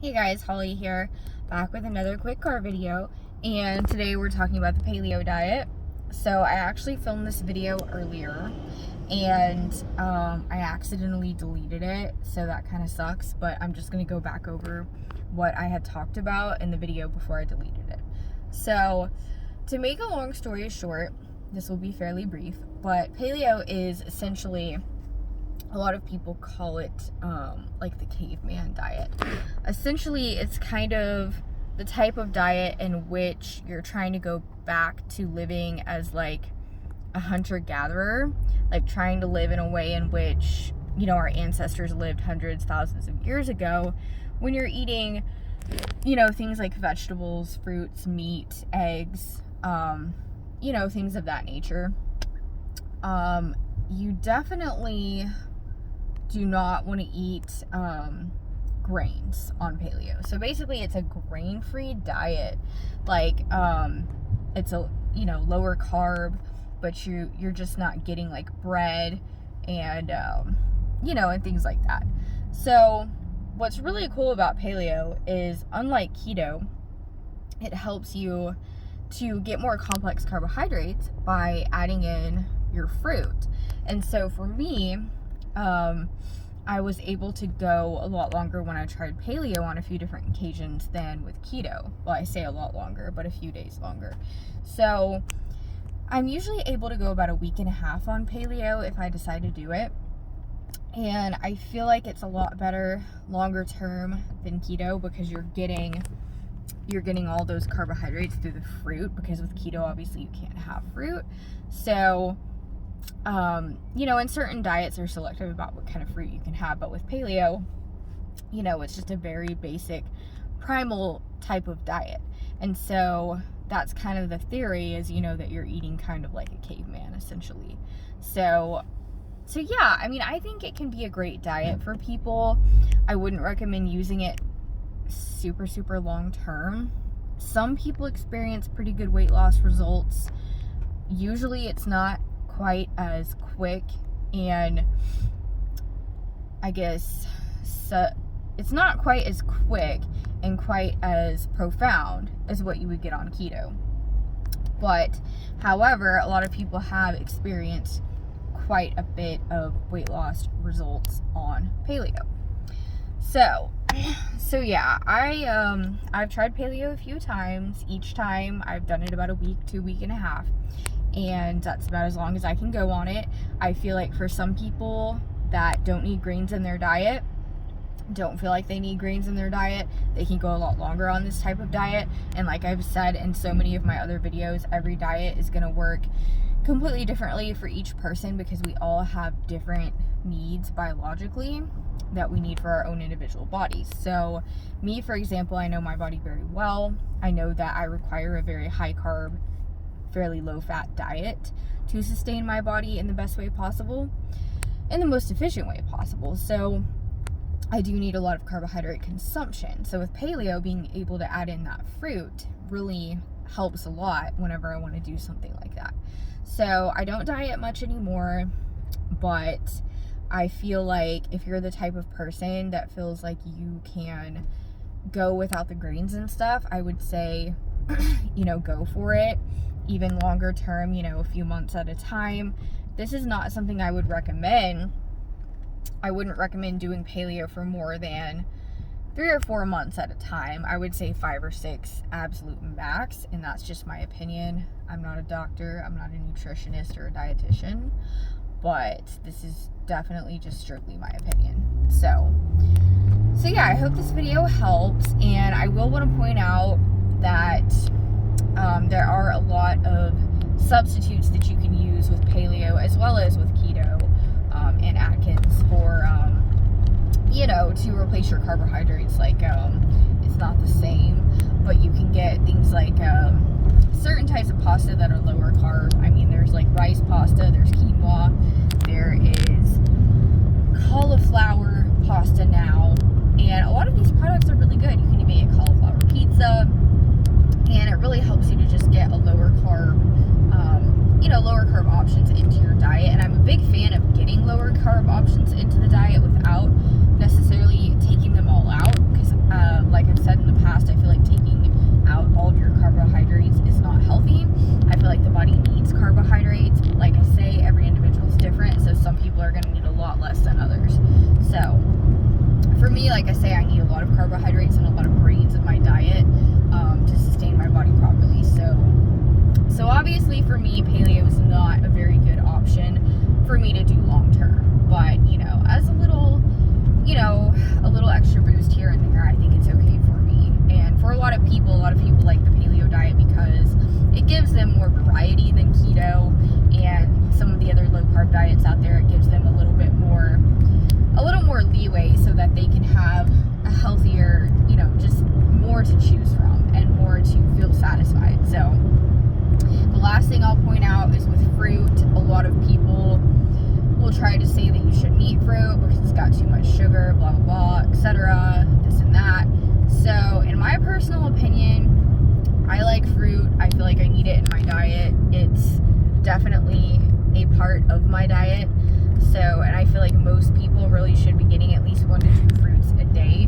Hey guys, Holly here, back with another quick car video, and today we're talking about the paleo diet. So I actually filmed this video earlier, and I accidentally deleted it, so that kind of sucks, but I'm just going to go back over what I had talked about in the video before I deleted it. So, to make a long story short, this will be fairly brief, but paleo is essentially, a lot of people call it like the caveman diet. Essentially, it's kind of the type of diet in which you're trying to go back to living as like a hunter-gatherer, like trying to live in a way in which, you know, our ancestors lived hundreds, thousands of years ago, when you're eating, you know, things like vegetables, fruits, meat, eggs, you know, things of that nature. You definitely do not want to eat grains on paleo. So basically it's a grain-free diet. Like it's a, you know, lower carb, but you're just not getting like bread and you know, and things like that. So what's really cool about paleo is, unlike keto, it helps you to get more complex carbohydrates by adding in your fruit. And so for me, I was able to go a lot longer when I tried paleo on a few different occasions than with keto. Well, I say a lot longer, but a few days longer. So I'm usually able to go about a week and a half on paleo if I decide to do it. And I feel like it's a lot better longer term than keto, because you're getting all those carbohydrates through the fruit, because with keto obviously you can't have fruit. So you know, and certain diets are selective about what kind of fruit you can have, but with paleo, you know, it's just a very basic primal type of diet. And so that's kind of the theory, is, you know, that you're eating kind of like a caveman essentially. So yeah, I mean, I think it can be a great diet for people. I wouldn't recommend using it super long term. Some people experience pretty good weight loss results. Usually it's not quite as quick, and I guess it's not quite as quick and quite as profound as what you would get on keto. But however, a lot of people have experienced quite a bit of weight loss results on paleo. So yeah, I've tried paleo a few times. Each time I've done it about a week to a week and a half, and that's about as long as I can go on it. I feel like for some people that don't need grains in their diet, don't feel like they need grains in their diet, they can go a lot longer on this type of diet. And like I've said in so many of my other videos, every diet is going to work completely differently for each person, because we all have different needs biologically that we need for our own individual bodies. So me, for example, I know my body very well. I know that I require a very high carb, fairly low fat diet to sustain my body in the best way possible, in the most efficient way possible. So I do need a lot of carbohydrate consumption. So with paleo, being able to add in that fruit really helps a lot whenever I want to do something like that. So I don't diet much anymore, but I feel like if you're the type of person that feels like you can go without the grains and stuff, I would say, you know, go for it. Even longer term, you know, a few months at a time. This is not something I would recommend. I wouldn't recommend doing paleo for more than 3 or 4 months at a time. I would say 5 or 6 absolute max, and that's just my opinion. I'm not a doctor, I'm not a nutritionist or a dietitian, but this is definitely just strictly my opinion. So yeah, I hope this video helps, and I will want to point out that there are a lot of substitutes that you can use with paleo as well as with keto and Atkins for, you know, to replace your carbohydrates. Like, it's not the same, but you can get things like certain types of pasta that are lower carb. I mean, there's like rice pasta, there's quinoa, there is cauliflower pasta now, and a lot of these products are really good. You can even get cauliflower pizza, and it really helps you to just get a lower carb, you know, lower carb options into your diet. And I'm a big fan of getting lower carb options into the diet without necessarily taking them all out, because lot of carbohydrates and a lot of grains in my diet to sustain my body properly. So obviously for me, paleo is not a very good option for me to do long term. But, you know, as a little extra boost here and there, I think it's okay for me. And for a lot of people like the paleo diet because it gives them more variety than keto and some of the other low carb diets out there. It gives them a little more leeway so that they can have a healthier, you know, just more to choose from and more to feel satisfied. So the last thing I'll point out is with fruit. A lot of people will try to say that you shouldn't eat fruit because it's got too much sugar, blah, blah, blah, etc., this and that. So in my personal opinion, I like fruit. I feel like I need it in my diet. It's definitely a part of my diet. So, and I feel like most people really should be getting at least 1 to 2 fruits a day.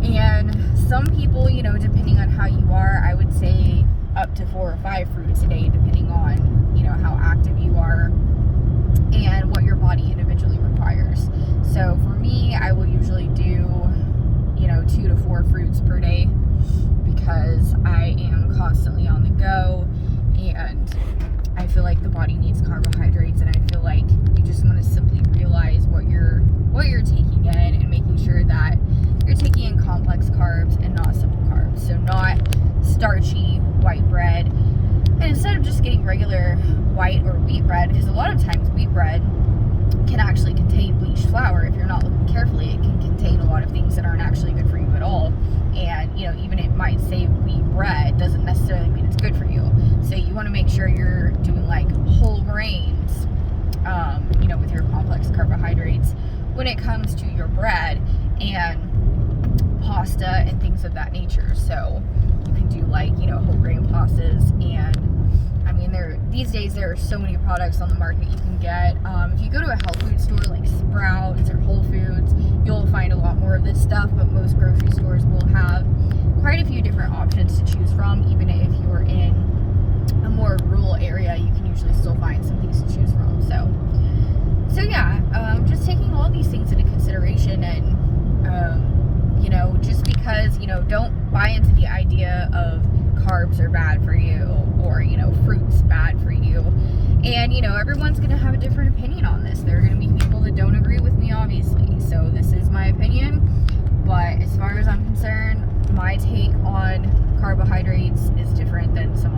And some people, you know, depending on how you are, I would say up to 4 or 5 fruits a day, depending on, you know, how active you are and what your body individually requires. So for me, I will usually do, you know, 2 to 4 fruits per day because I am constantly on the go and I feel like the body needs carbohydrates, and I feel like you just want to simply realize what you're taking in and making sure that you're taking in complex carbs and not simple carbs. So not starchy white bread. And instead of just getting regular white or wheat bread, because a lot of times wheat bread can actually contain bleached flour. If you're not looking carefully, it can contain a lot of things that aren't actually good for you at all. And, you know, even it might say wheat bread doesn't necessarily mean it's good for you. So you want to make sure you're doing like whole grains, you know, with your complex carbohydrates when it comes to your bread and pasta and things of that nature. So you can do like, you know, whole grain pastas, and I mean, these days there are so many products on the market you can get. If you go to a health food store like Sprouts or Whole Foods, you'll find a lot more of this stuff, but most grocery stores will have quite a few different options to choose from. Even if you're in a more rural area, you can usually still find some things to choose from. So yeah, just taking all these things into consideration, and you know, just because, you know, don't buy into the idea of carbs are bad for you, or, you know, fruit's bad for you. And, you know, everyone's going to have a different opinion on this. There are going to be people that don't agree with me, obviously. So this is my opinion. But as far as I'm concerned, my take on carbohydrates is different than some